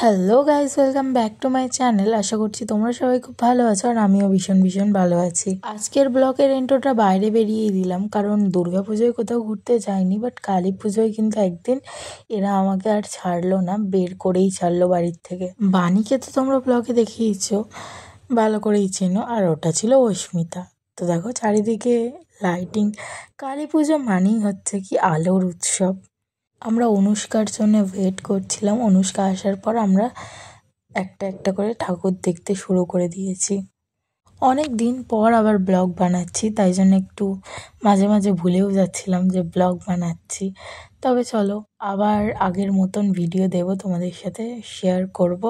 Hello guys, welcome back to my channel. আশা করছি তোমরা সবাই খুব ভালো আছো আর আমিও ভীষণ ভালো আছি। আজকের ব্লগের ইন্ট্রোটা বাইরে বেরিয়েই দিলাম, কারণ দুর্গাপুজোয় কোথাও ঘুরতে যাইনি, বাট কালী পুজোয় কিন্তু একদিন এরা আমাকে আর ছাড়লো না, বের করেই ছাড়লো বাড়ির থেকে। বাণীকে তো তোমরা ব্লগে দেখিয়েছো, ভালো করেই চেনো, আর ওটা ছিল অস্মিতা। তো দেখো চারিদিকে লাইটিং। কালী পুজো মানেই হচ্ছে কি আলোর উৎসব। আমরা অনুষ্কার জন্য ওয়েট করছিলাম। অনুষ্কা আসার পর আমরা একটা একটা করে ঠাকুর দেখতে শুরু করে দিয়েছি। অনেক দিন পর আবার ব্লগ বানাচ্ছি, তাই জন্য একটু মাঝে মাঝে ভুলেও যাচ্ছিলাম যে ব্লগ বানাচ্ছি। তবে চলো, আবার আগের মতন ভিডিও দেব, তোমাদের সাথে শেয়ার করব।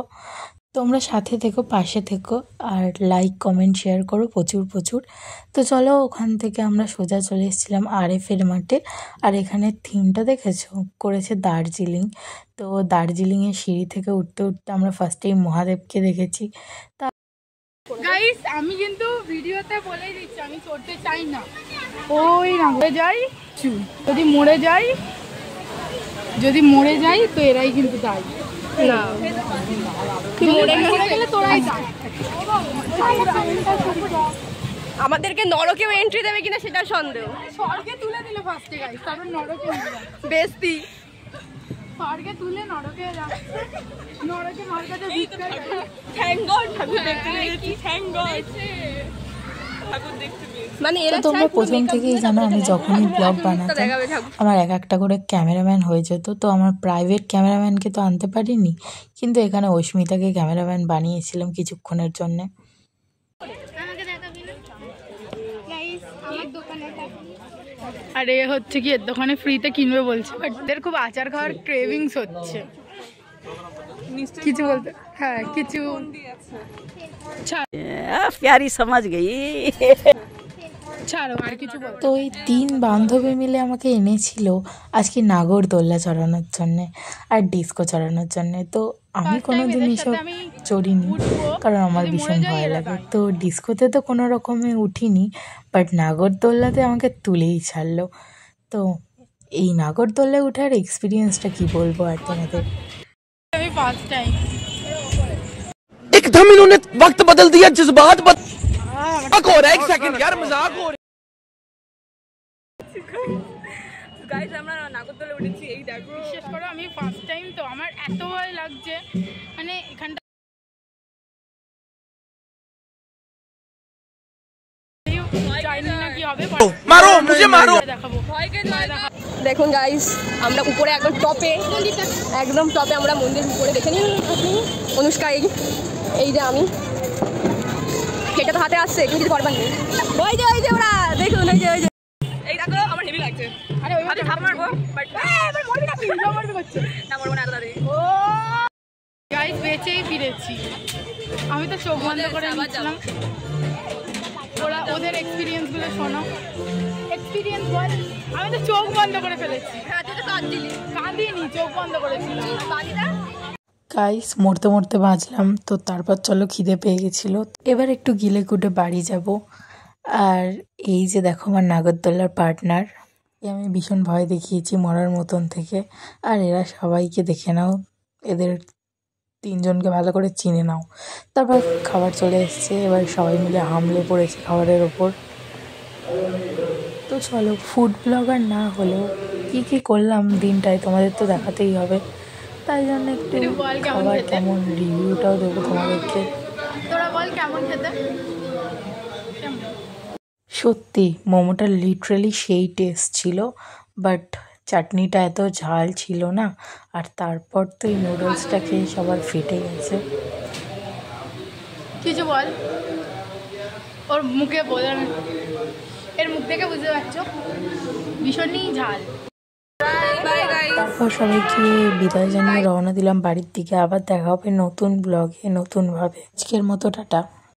তোমরা সাথে থেকো, পাশে থেকো, আর লাইক কমেন্ট শেয়ার করো প্রচুর। তো চলো, ওখান থেকে আমরা সোজা চলে এসেছিলাম RF-এর মাঠে। আর এখানে থিমটা দেখেছো, করেছে দার্জিলিং। তো দার্জিলিংয়ের সিঁড়ি থেকে উঠতে আমরা ফার্স্টেই মহাদেবকে দেখেছি। গাইস, আমি কিন্তু ভিডিওতে বলেই দিচ্ছি আমি চড়তে চাই না। ওই না যাই, যদি মরে যাই তো এরাই কিন্তু তাই না, মরে গেলে তোরাই যাই। আমাদেরকে নরকেও এন্ট্রি দেবে কিনা সেটা সন্দেহ। স্বর্গে তুলে দিলে ফার্স্টে গাইস, তারপর নরকে বেস্তি। স্বর্গে তুলে নরকে মার কাছে ভিক্ষা। থ্যাঙ্ক গড ঠাকুর দেখতে পেয়েছি, থ্যাঙ্ক গড ঠাকুর দেখতে পেয়েছি। মানে এরা তোমরা প্রথম থেকেই জানো, আমি যখনই ব্লগ বানাতাম আমার একটা করে ক্যামেরাম্যান হয়ে যেত। তো আমার প্রাইভেট ক্যামেরাম্যানকে তো আনতে পারিনি, কিন্তু এখানে অস্মিতাকে ক্যামেরাম্যান বানিয়েছিলাম কিছুক্ষণের জন্য। আর এ হচ্ছে কি, এর দোকানে ফ্রিতে কিনবে বলছে, বাট এদের খুব আচার খাওয়ার ক্রেভিংস হচ্ছে। কিছু বলতে, হ্যাঁ কিছু प्यारी समझ गई। ছাড়ো, আর কিছু বল। তো এই 3 বান্ধবী মিলে আমাকে এনেছিল আজকে নাগরদোল্লা চড়ানোর জন্যে আর ডিস্কো চড়ানোর জন্যে। তো আমি কোনোদিন এসব চড়িনি, কারণ আমার ভীষণ ভয় লাগে। তো ডিস্কোতে তো কোনো রকমে উঠিনি, বাট নাগরদোল্লাতে আমাকে তুলেই ছাড়লো। তো এই নাগরদোল্লায় ওঠার এক্সপিরিয়েন্সটা কি বলবো আর তোমাদের। আমি ফার্স্ট টাইম। एकदम इन्होंने वक्त बदल दिया, जज्बात मजाक हो रहा है। एक सेकंड यार, मजाक हो रहा है। গাইস, আমরা নাগরদোলে উঠেছি, এই দেখো। বিশেষ করে আমি ফার্স্ট টাইম, তো আমার এত ভয় লাগছে, মানে এখানটা জানি না কি হবে। मारो मुझे, मारो। দেখাবো ভয়কে জয় দেখা। দেখুন গাইস, আমরা উপরে একদম টপে আমরা মন্দির উপরে দেখে নিন। অনুষ্কা এই যে আমি, এটা তো হাতে আসছে, কিন্তু করবার নেই। ওই যে ওরা দেখুন, ওই যে এই দেখো, আমার হেভি লাগছে। আরে ওই হাতে থাপ মারবো, বাট এবার মরবি না, তুই মরবি করছিস না। মরবো না এত তাড়াতাড়ি। ও গাইস, বেঁচেই ফিরেছি। আমি তো চোখ বন্ধ করে নিচ্ছিলাম। ওদের এক্সপিরিয়েন্স গুলো শোনো। এক্সপিরিয়েন্স বল। আমি তো চোখ বন্ধ করে ফেলেছি। হ্যাঁ, তুই তো কাঁদিনি, চোখ বন্ধ করেছিলাম। গাইস, মরতে বাঁচলাম। তো তারপর চলো, খিদে পেয়ে গেছিলো, এবার একটু গিলে কুটে বাড়ি যাব। আর এই যে দেখো আমার নাগরদোল্লার পার্টনার, আমি ভীষণ ভয় দেখিয়েছি মরার মতন থেকে। আর এরা সবাইকে দেখে নাও, এদের 3 জনকে ভালো করে চিনে নাও। তারপর খাবার চলে এসছে, এবার সবাই মিলে হামলে পড়েছে খাবারের ওপর। তো চলো, ফুড ব্লগার না হলেও কি করলাম দিনটায় তোমাদের তো দেখাতেই হবে, তাই জন্য একটু খাবার কেমন রিভিউটাও দেবো তোমাদেরকে। তোরা বল কেমন খেতে। সত্যি মোমোটা লিটারালি সেই টেস্ট ছিল, বাট চাটনিটা এত ঝাল ছিল না। আর তারপর তো এই নুডলসটা খেয়ে সবার ফেটে গেছে। কিছু বল, ওর মুখে বোঝার, এর মুখ থেকে বুঝতে পারছো ভীষণই ঝাল। তারপর সবাইকে বিদায় জানিয়ে রওনা দিলাম বাড়ির দিকে। আবার দেখা হবে নতুন ব্লগে নতুনভাবে। আজকের মতো টাটা।